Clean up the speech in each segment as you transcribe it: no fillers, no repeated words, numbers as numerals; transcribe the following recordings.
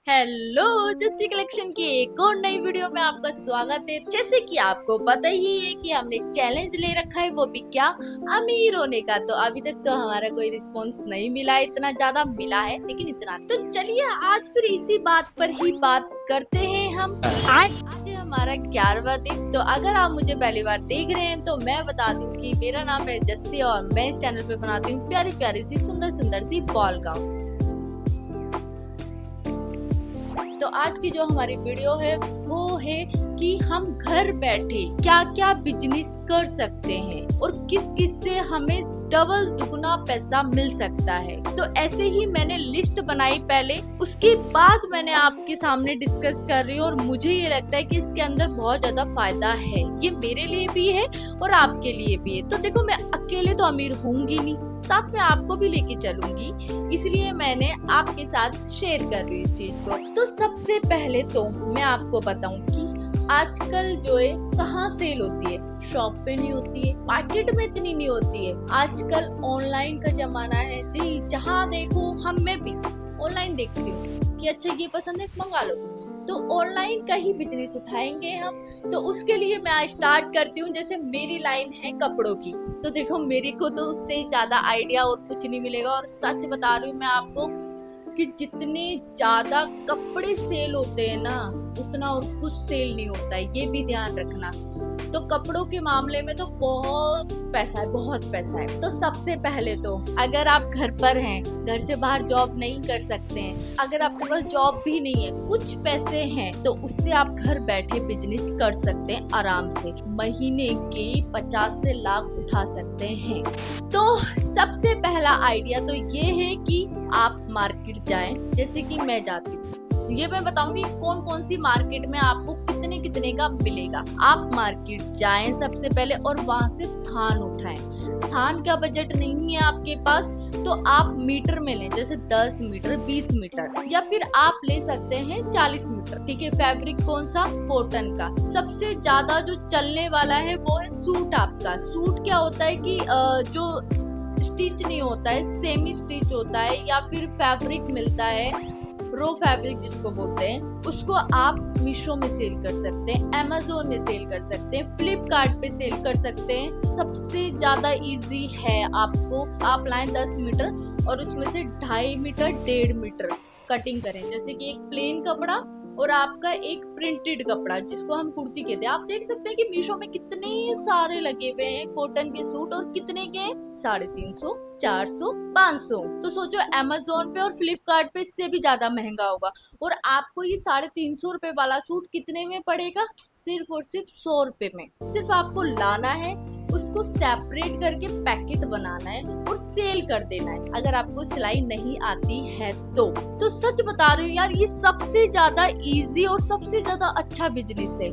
Hello, Jassi collection की एक और नई वीडियो में आपका स्वागत है। जैसे कि आपको पता ही है कि हमने चैलेंज ले रखा है, वो भी क्या, अमीर होने का। तो अभी तक तो हमारा कोई रिस्पांस नहीं मिला, इतना ज्यादा मिला है लेकिन इतना। तो चलिए आज फिर इसी बात पर ही बात करते हैं हम। आज है हमारा 11वां दिन। तो अगर आप मुझे पहली बार देख रहे हैं तो मैं बता दूं कि मेरा नाम है जस्सी और मैं इस चैनल पे बनाती हूँ प्यारी प्यारी सी सुंदर सी बॉल गाउन। तो आज की जो हमारी वीडियो है वो है कि हम घर बैठे क्या क्या बिजनेस कर सकते हैं और किस किस से हमें डबल दुगना पैसा मिल सकता है। तो ऐसे ही मैंने लिस्ट बनाई पहले, उसके बाद मैंने आपके सामने डिस्कस कर रही हूँ और मुझे ये लगता है कि इसके अंदर बहुत ज्यादा फायदा है। ये मेरे लिए भी है और आपके लिए भी है। तो देखो, मैं अकेले तो अमीर होंगी नहीं, साथ में आपको भी लेके चलूंगी, इसलिए मैंने आपके साथ शेयर कर रही हूँ इस चीज को। तो सबसे पहले तो मैं आपको बताऊं कि आजकल जो है कहाँ सेल होती है, शॉप पे नहीं होती है, मार्केट में इतनी नहीं होती है। आजकल ऑनलाइन का जमाना है जी, जहाँ देखो मैं भी ऑनलाइन देखती हूँ कि अच्छा ये पसंद है मंगा लो। तो ऑनलाइन का ही बिजनेस उठाएंगे हम। तो उसके लिए मैं आज स्टार्ट करती हूँ। जैसे मेरी लाइन है कपड़ों की, तो देखो मेरे को तो उससे ज्यादा आइडिया और कुछ नहीं मिलेगा। और सच बता रही हूँ मैं आपको कि जितने ज्यादा कपड़े सेल होते हैं ना, उतना और कुछ सेल नहीं होता है, ये भी ध्यान रखना। तो कपड़ों के मामले में तो बहुत पैसा है, बहुत पैसा है। तो सबसे पहले तो अगर आप घर पर हैं, घर से बाहर जॉब नहीं कर सकते हैं, अगर आपके पास जॉब भी नहीं है, कुछ पैसे हैं, तो उससे आप घर बैठे बिजनेस कर सकते हैं आराम से। महीने के 50 से लाख उठा सकते हैं। तो सबसे पहला आइडिया तो ये है कि आप मार्केट जाएं, जैसे कि मैं जाती हूँ। ये मैं बताऊंगी कौन कौन सी मार्केट में आपको कितने कितने का मिलेगा। आप मार्केट जाएं सबसे पहले और वहां से थान उठाएं। थान का बजट नहीं है आपके पास तो आप मीटर में लें, जैसे 10 मीटर, 20 मीटर, या फिर आप ले सकते हैं 40 मीटर। ठीक है। फैब्रिक कौन सा, कॉटन का। सबसे ज्यादा जो चलने वाला है वो है सूट। आपका सूट क्या होता है कि जो स्टिच नहीं होता है, सेमी स्टिच होता है, या फिर फैब्रिक मिलता है, रो फैब्रिक जिसको बोलते हैं, उसको आप मीशो में सेल कर सकते हैं, अमेज़न में सेल कर सकते हैं, फ्लिपकार्ट पे सेल कर सकते हैं। सबसे ज्यादा इजी है आपको, आप लाएं 10 मीटर और उसमें से 2.5 मीटर, 1.5 मीटर कटिंग करें। जैसे कि एक प्लेन कपड़ा और आपका एक प्रिंटेड कपड़ा, जिसको हम कुर्ती कहते हैं। आप देख सकते हैं कि मीशो में कितने सारे लगे हुए हैं कॉटन के सूट, और कितने के, 350, 400, 500। तो सोचो अमेज़न पे और फ्लिपकार्ट पे इससे भी ज्यादा महंगा होगा। और आपको ये 350 रुपए वाला सूट कितने में पड़ेगा, सिर्फ और सिर्फ 100 रुपए में। सिर्फ आपको लाना है, उसको सेपरेट करके पैकेट बनाना है और सेल कर देना है, अगर आपको सिलाई नहीं आती है तो सच बता रही हूँ यार, ये सबसे ज्यादा इजी और सबसे ज्यादा अच्छा बिजनेस है।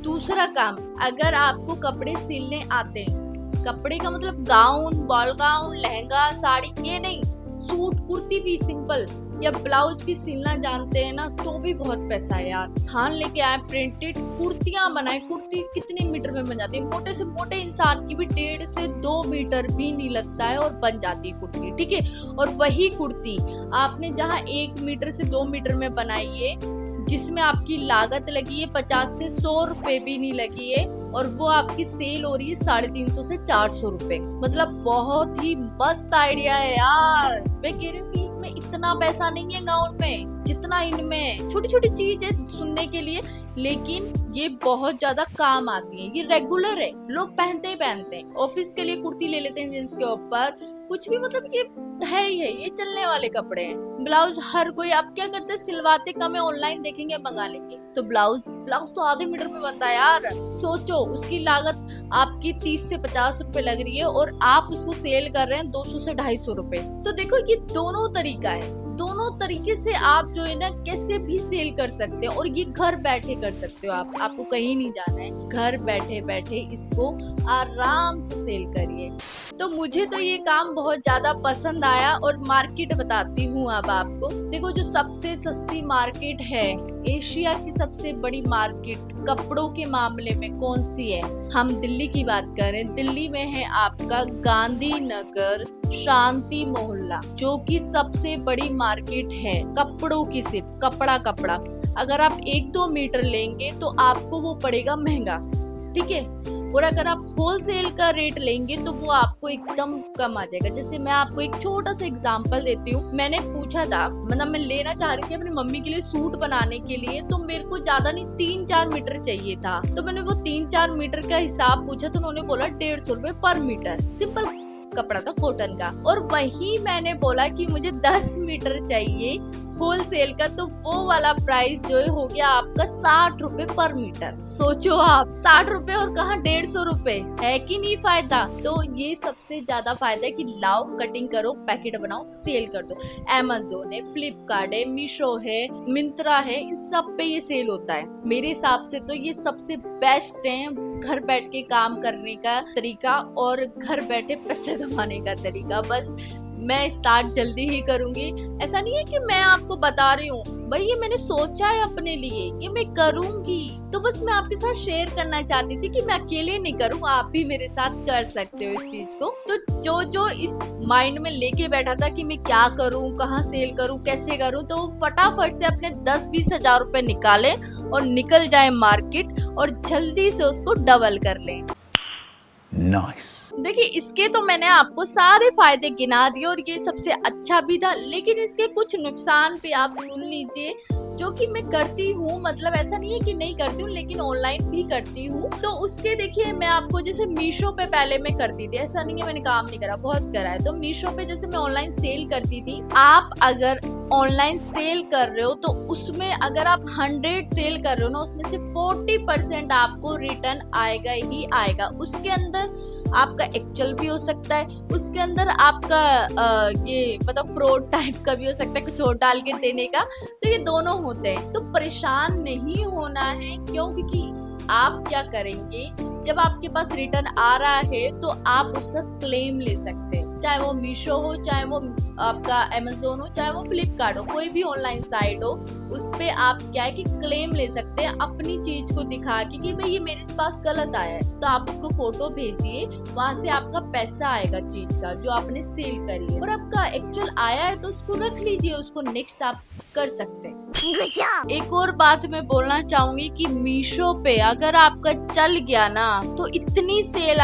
दूसरा काम, अगर आपको कपड़े सिलने आते हैं, कपड़े का मतलब gown, ball gown, lehenga, sari, ये नहीं, सूट, कुर्ती भी सिंपल, या ब्लाउज भी सिलना जानते हैं ना, तो भी बहुत पैसा है यार। थान लेके आए, प्रिंटेड कुर्तियां बनाए। कुर्ती कितने मीटर में बन जाती है, मोटे से मोटे इंसान की भी 1.5 से 2 मीटर भी नहीं लगता है और बन जाती है कुर्ती। ठीक है। और वही कुर्ती आपने जहाँ 1 मीटर से 2 मीटर में बनाई है, जिसमें आपकी लागत लगी है 50 से 100 रुपए भी नहीं लगी है, और वो आपकी सेल हो रही है 350 से 400 रुपए। मतलब बहुत ही मस्त आइडिया है यार। मैं कह रही हूँ कि इसमें इतना पैसा नहीं है गाउन में जितना इनमें। छोटी छोटी चीज है सुनने के लिए, लेकिन ये बहुत ज्यादा काम आती है। ये रेगुलर है, लोग पहनते ही पहनते हैं। ऑफिस के लिए कुर्ती ले लेते हैं जींस के ऊपर, कुछ भी, मतलब ये है ही है, ये चलने वाले कपड़े हैं। ब्लाउज हर कोई, आप क्या करते हैं, सिलवाते कम है, ऑनलाइन देखेंगे मंगा लेंगे। तो ब्लाउज तो आधे मीटर में बनता है यार। सोचो उसकी लागत आपकी 30 से 50 रुपए लग रही है और आप उसको सेल कर रहे हैं 200 से 250 रुपए। तो देखो ये दोनों तरीका है, दोनों तरीके से आप जो है ना कैसे भी सेल कर सकते हो, और ये घर बैठे कर सकते हो। आपको कहीं नहीं जाना है, घर बैठे बैठे इसको आराम से सेल करिए। तो मुझे तो ये काम बहुत ज्यादा पसंद आया। और मार्केट बताती हूँ अब आपको। देखो जो सबसे सस्ती मार्केट है एशिया की सबसे बड़ी मार्केट कपड़ों के मामले में कौन सी है? हम दिल्ली की बात करें, दिल्ली में है आपका गांधीनगर शांति मोहल्ला, जो कि सबसे बड़ी मार्केट है कपड़ों की, सिर्फ कपड़ा। अगर आप 1-2 मीटर लेंगे तो आपको वो पड़ेगा महंगा, ठीक है। और अगर आप होलसेल का रेट लेंगे तो वो आपको एकदम कम आ जाएगा। जैसे मैं आपको एक छोटा सा एग्जांपल देती हूँ। मैंने पूछा था, मतलब मैं लेना चाह रही थी अपनी मम्मी के लिए सूट बनाने के लिए, तो मेरे को ज्यादा नहीं 3-4 मीटर चाहिए था। तो मैंने वो 3-4 मीटर का हिसाब पूछा तो उन्होंने बोला 150 रुपए पर मीटर, सिंपल कपड़ा था कॉटन का। और वही मैंने बोला कि मुझे 10 मीटर चाहिए होलसेल का, तो वो वाला प्राइस जो है हो गया आपका 60 रुपए पर मीटर। सोचो आप, 60 रुपए और कहाँ 150 रुपए, है कि नहीं फायदा? तो ये सबसे ज्यादा फायदा है कि लाओ, कटिंग करो, पैकेट बनाओ, सेल कर दो। Amazon है, फ्लिपकार्ट है, मीशो है, मिंत्रा है, इन सब पे ये सेल होता है। मेरे हिसाब से तो ये सबसे बेस्ट है घर बैठ के काम करने का तरीका और घर बैठे पैसे कमाने का तरीका। बस मैं स्टार्ट जल्दी ही करूंगी। ऐसा नहीं है कि मैं आपको बता रही हूँ, भाई ये मैंने सोचा है अपने लिए, ये मैं करूंगी। तो बस मैं आपके साथ शेयर करना चाहती थी कि मैं अकेले नहीं करूँ, आप भी मेरे साथ कर सकते हो इस चीज को। तो जो इस माइंड में लेके बैठा था कि मैं क्या करूँ, कहाँ सेल करूँ, कैसे करूँ, तो फटाफट से अपने 10-20 हजार रुपए निकाले और निकल जाए मार्केट और जल्दी से उसको डबल कर लें। नाइस। देखिए, इसके तो मैंने आपको सारे फायदे गिना दिए और ये सबसे अच्छा भी था, लेकिन इसके कुछ नुकसान भी आप सुन लीजिए, जो कि मैं करती हूँ। मतलब ऐसा नहीं है कि नहीं करती हूँ, लेकिन ऑनलाइन भी करती हूँ। तो उसके देखिए, मैं आपको जैसे मीशो पे पहले मैं करती थी, ऐसा नहीं है मैंने काम नहीं करा, बहुत करा है। तो मीशो पे जैसे मैं ऑनलाइन सेल करती थी, आप अगर ऑनलाइन सेल कर रहे हो तो उसमें अगर आप 100 सेल कर रहे हो ना, उसमें से 40% आपको रिटर्न आएगा ही आएगा। उसके अंदर आपका एक्चुअल भी हो सकता है, उसके अंदर आपका ये मतलब फ्रॉड टाइप का भी हो सकता है, कुछ और डाल के देने का। तो ये दोनों होते हैं, तो परेशान नहीं होना है। क्यों? क्योंकि आप क्या करेंगे, जब आपके पास रिटर्न आ रहा है तो आप उसका क्लेम ले सकते हैं, चाहे वो मीशो हो, चाहे वो आपका Amazon हो, चाहे वो फ्लिपकार्ट हो, कोई भी ऑनलाइन साइट हो, उस पे आप क्या है कि क्लेम ले सकते हैं अपनी चीज को दिखा के कि भाई ये मेरे पास गलत आया है। तो आप उसको फोटो भेजिए, वहां से आपका पैसा आएगा चीज का जो आपने सेल करी है, और आपका एक्चुअल आया है तो उसको रख लीजिए, उसको नेक्स्ट आप कर सकते हैं। एक और बात मैं बोलना चाहूंगी कि मीशो पे अगर आपका चल गया ना, तो इतनी सेल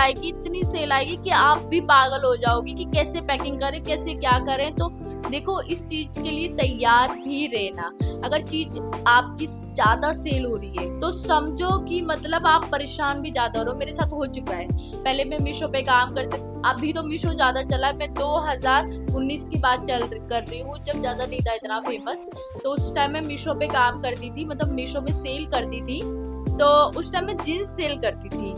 आएगी कि आप भी पागल हो जाओगे कि कैसे पैकिंग करें, कैसे क्या करें। तो देखो, इस चीज के लिए तैयार भी रहना। अगर चीज आपकी ज्यादा सेल हो रही है तो समझो कि मतलब आप परेशान भी ज्यादा हो रहे हो। मेरे साथ हो चुका है। पहले मैं मीशो पे काम कर सकती, अभी तो मीशो ज्यादा चला है, मैं 2019 की बात कर रही हूँ, जब ज्यादा नहीं था इतना फेमस। तो उस टाइम मैं मीशो पे काम करती थी, मतलब मीशो में सेल करती थी। तो उस टाइम मैं जींस सेल करती थी।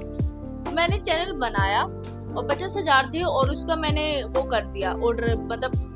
मैंने चैनल बनाया और 50,000 थे, और उसका मैंने वो कर दिया ऑर्डर, मतलब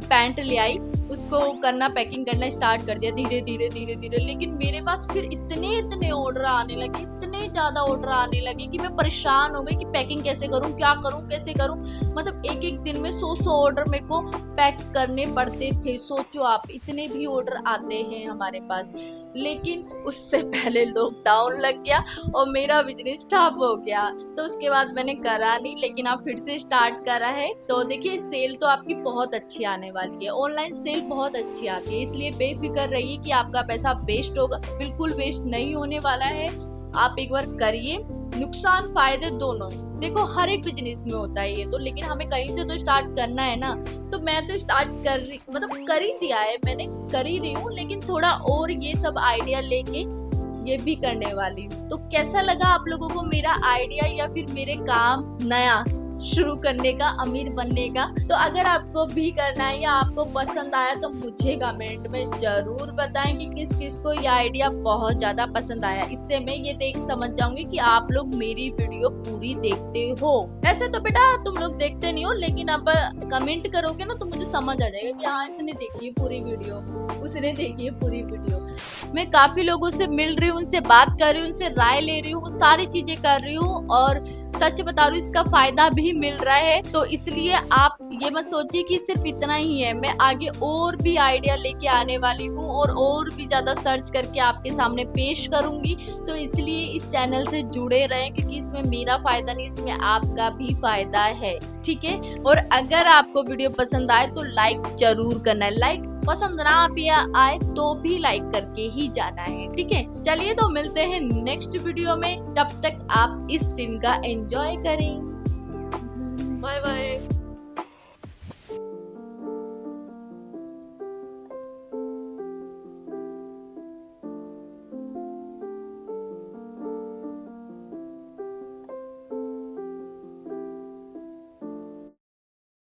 पैंट ले आई, उसको करना, पैकिंग करना स्टार्ट कर दिया धीरे धीरे। लेकिन मेरे पास फिर इतने ऑर्डर आने लगे, इतने ज्यादा ऑर्डर आने लगे कि मैं परेशान हो गई कि पैकिंग कैसे करूं, क्या करूं, कैसे करूं। मतलब एक दिन में 100 ऑर्डर मेरे को पैक करने पड़ते थे। सोचो आप, इतने भी ऑर्डर आते हैं हमारे पास। लेकिन उससे पहले लॉकडाउन लग गया और मेरा बिजनेस ठप हो गया, तो उसके बाद मैंने करा नहीं, लेकिन आप फिर से स्टार्ट करा है। तो देखिए, सेल तो आपकी बहुत अच्छी आने वाली है, ऑनलाइन सेल बहुत अच्छी आती है, इसलिए बेफिक्र रहिए कि आपका पैसा वेस्ट होगा, बिल्कुल वेस्ट नहीं होने वाला है। आप एक बार करिए, नुकसान फायदे दोनों है। देखो, हर एक बिजनेस में होता है ये तो, लेकिन हमें कहीं से तो स्टार्ट करना है ना। तो मैं तो स्टार्ट कर ही दिया है, मैंने कर ही रही हूँ, लेकिन थोड़ा और ये सब आइडिया लेके ये भी करने वाली हूँ। तो कैसा लगा आप लोगों को मेरा आइडिया या फिर मेरे काम नया शुरू करने का, अमीर बनने का? तो अगर आपको भी करना है या आपको पसंद आया तो मुझे कमेंट में जरूर बताएं कि किस किस को ये आइडिया बहुत ज्यादा पसंद आया। इससे मैं ये देख समझ जाऊंगी कि आप लोग मेरी वीडियो पूरी देखते हो। ऐसे तो बेटा तुम लोग देखते नहीं हो, लेकिन अब कमेंट करोगे ना तो मुझे समझ आ जाएगा कि हाँ, इसने देखी है पूरी वीडियो, उसने देखी है पूरी वीडियो। मैं काफी लोगों से मिल रही हूँ, उनसे बात कर रही हूँ, उनसे राय ले रही हूँ, वो सारी चीजें कर रही हूँ, और सच बता रही हूँ, इसका फायदा भी ही मिल रहा है। तो इसलिए आप ये मत सोचिए कि सिर्फ इतना ही है, मैं आगे और भी आइडिया लेके आने वाली हूँ और भी ज्यादा सर्च करके आपके सामने पेश करूंगी। तो इसलिए इस चैनल से जुड़े रहें, क्योंकि इसमें मेरा फायदा नहीं, इसमें आपका भी फायदा है, ठीक है। और अगर आपको वीडियो पसंद आए तो लाइक जरूर करना है, लाइक पसंद ना भी आए तो भी लाइक करके ही जाना है, ठीक है। चलिए तो मिलते हैं नेक्स्ट वीडियो में, तब तक आप इस दिन का एंजॉय करें। Bye bye.